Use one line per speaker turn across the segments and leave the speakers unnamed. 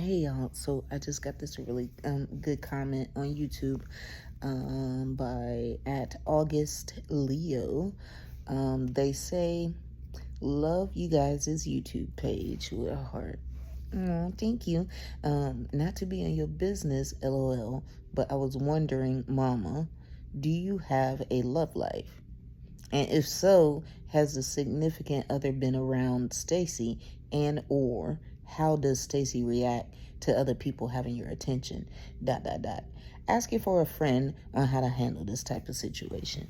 Hey y'all, so I just got this really good comment on YouTube by at August Leo. They say, love you guys' YouTube page with a heart. Oh, thank you. Not to be in your business, LOL, but I was wondering, Mama, do you have a love life? And if so, has the significant other been around Ste'ce, and or how does Ste'ce react to other people having your attention? ... Asking for a friend on how to handle this type of situation.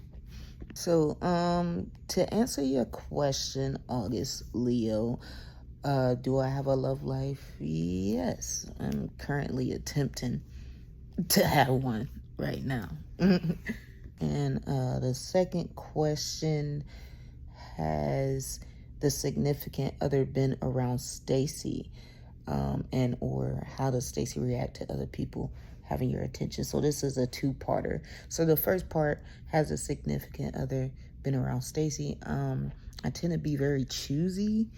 So, to answer your question, August Leo, do I have a love life? Yes, I'm currently attempting to have one right now. And the second question, has the significant other been around Ste'ce? And or how does Ste'ce react to other people having your attention? So this is a two-parter. So the first part, has a significant other been around Ste'ce? I tend to be very choosy,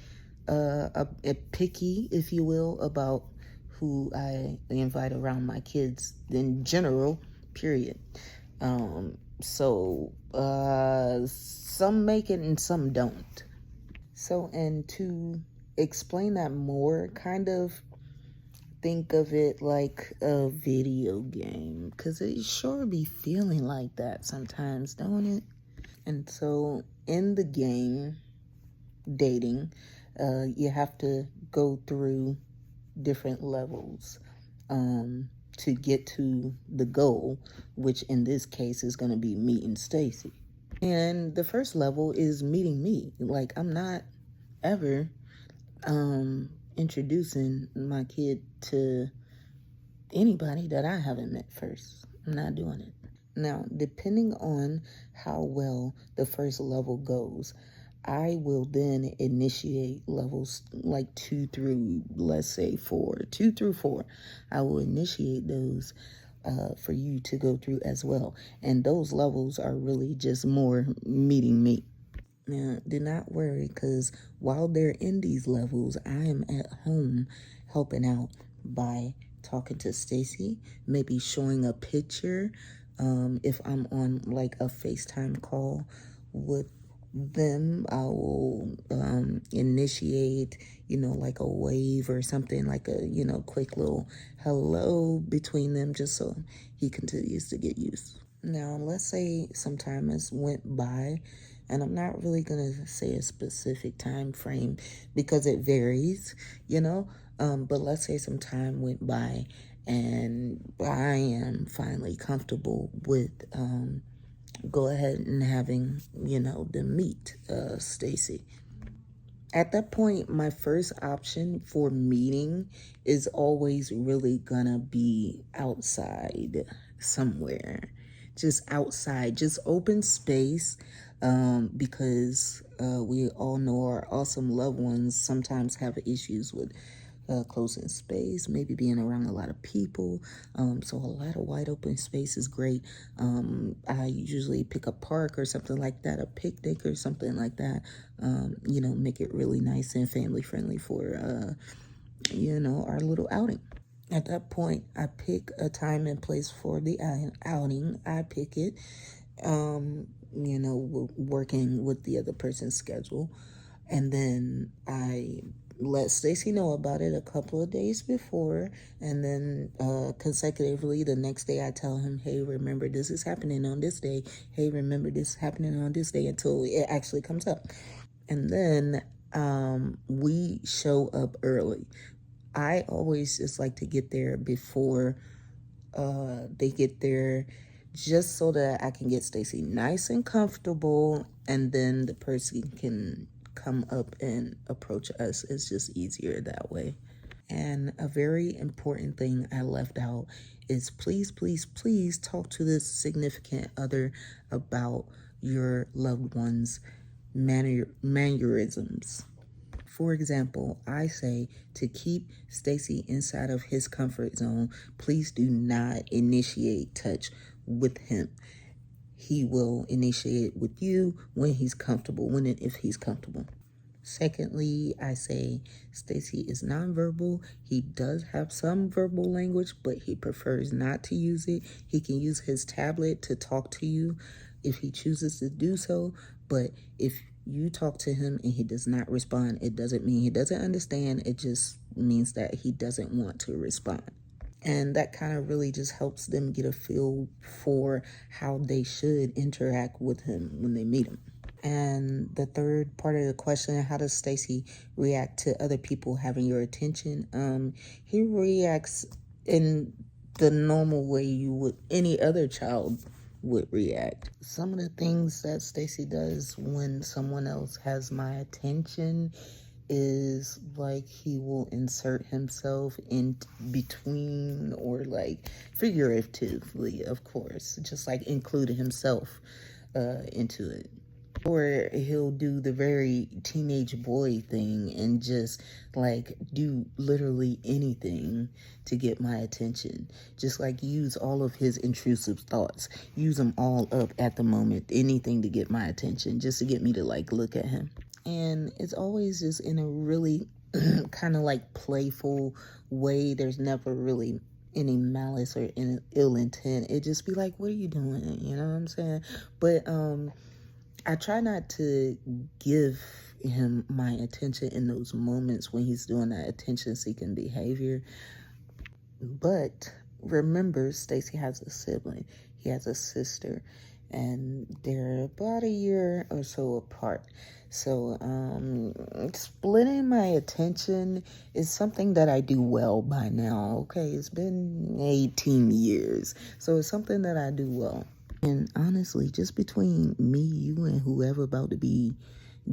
picky, if you will, about who I invite around my kids in general, period. Some make it and some don't. So, and to explain that more, kind of think of it like a video game, because it sure be feeling like that sometimes, don't it? And so in the game, dating, you have to go through different levels to get to the goal, which in this case is going to be meeting Ste'ce. And the first level is meeting me. Like, I'm not ever introducing my kid to anybody that I haven't met first. I'm not doing it. Now, depending on how well the first level goes, I will then initiate levels like 2 through, let's say 4. 2 through 4. I will initiate those for you to go through as well. And those levels are really just more meeting me. Now, do not worry, because while they're in these levels, I am at home helping out by talking to Ste'ce, maybe showing a picture. If I'm on like a FaceTime call with them, I will initiate, like a wave or something, like a, quick little hello between them, just so he continues to get used. Now, let's say some time has went by, and I'm not really going to say a specific time frame because it varies, but let's say some time went by and I am finally comfortable with go ahead and having, the meet Ste'ce. At that point, my first option for meeting is always really gonna be outside somewhere. Just outside, just open space, because we all know our awesome loved ones sometimes have issues with closing space, maybe being around a lot of people. So a lot of wide open space is great. I usually pick a park or something like that, a picnic or something like that. Make it really nice and family friendly for, our little outing. At that point, I pick a time and place for the outing. I pick it, working with the other person's schedule. And then I let Ste'ce know about it a couple of days before, and then consecutively the next day I tell him, hey, remember this is happening on this day. Hey, remember this is happening on this day, until it actually comes up. And then we show up early. I always just like to get there before they get there, just so that I can get Ste'ce nice and comfortable, and then the person can come up and approach us. It's just easier that way. And a very important thing I left out is please, please, please talk to this significant other about your loved one's mannerisms. For example, I say to keep Ste'ce inside of his comfort zone, please do not initiate touch with him. He will initiate with you when he's comfortable, when and if he's comfortable. Secondly, I say Ste'ce is nonverbal. He does have some verbal language, but he prefers not to use it. He can use his tablet to talk to you if he chooses to do so, but if you talk to him and he does not respond, it doesn't mean he doesn't understand. It just means that he doesn't want to respond. And that kind of really just helps them get a feel for how they should interact with him when they meet him. And the third part of the question, how does Ste'ce react to other people having your attention? He reacts in the normal way you would any other child would react. Some of the things that Ste'ce does when someone else has my attention is like he will insert himself in between, or like figuratively, of course, just like include himself into it. Or he'll do the very teenage boy thing and just like do literally anything to get my attention. Just like use all of his intrusive thoughts, use them all up at the moment, anything to get my attention, just to get me to like look at him. And it's always just in a really kind of like playful way. There's never really any malice or any ill intent. It just be like, what are you doing? You know what I'm saying? But I try not to give him my attention in those moments when he's doing that attention-seeking behavior. But remember, Ste'ce has a sibling. He has a sister, and they're about a year or so apart. So splitting my attention is something that I do well by now. Okay, it's been 18 years, so it's something that I do well. And honestly, just between me, you, and whoever about to be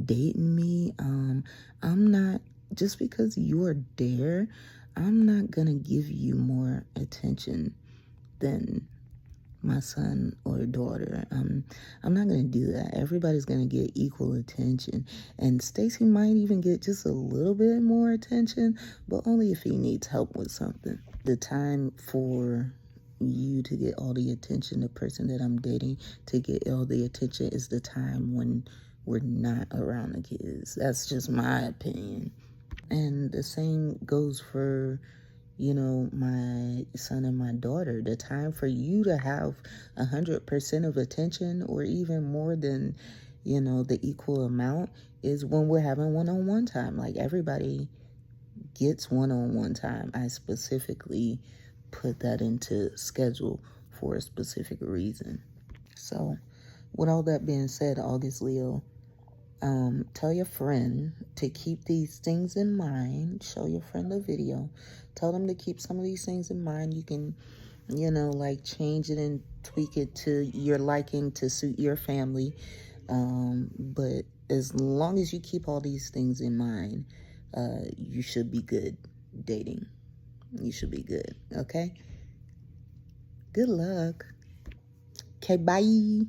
dating me, I'm not, just because you're there, I'm not gonna give you more attention than my son or daughter. I'm not gonna do that. Everybody's gonna get equal attention, and Ste'ce might even get just a little bit more attention, but only if he needs help with something. The time for you to get all the attention, the person that I'm dating to get all the attention, is the time when we're not around the kids. That's just my opinion. And the same goes for, you know, my son and my daughter. The time for you to have 100% of attention, or even more than, you know, the equal amount, is when we're having one-on-one time. Like, everybody gets one-on-one time. I specifically put that into schedule for a specific reason. So with all that being said, August Leo, tell your friend to keep these things in mind. Show your friend the video. Tell them to keep some of these things in mind. You can, you know, like change it and tweak it to your liking to suit your family. But as long as you keep all these things in mind, you should be good dating. You should be good, okay? Good luck. Okay, bye.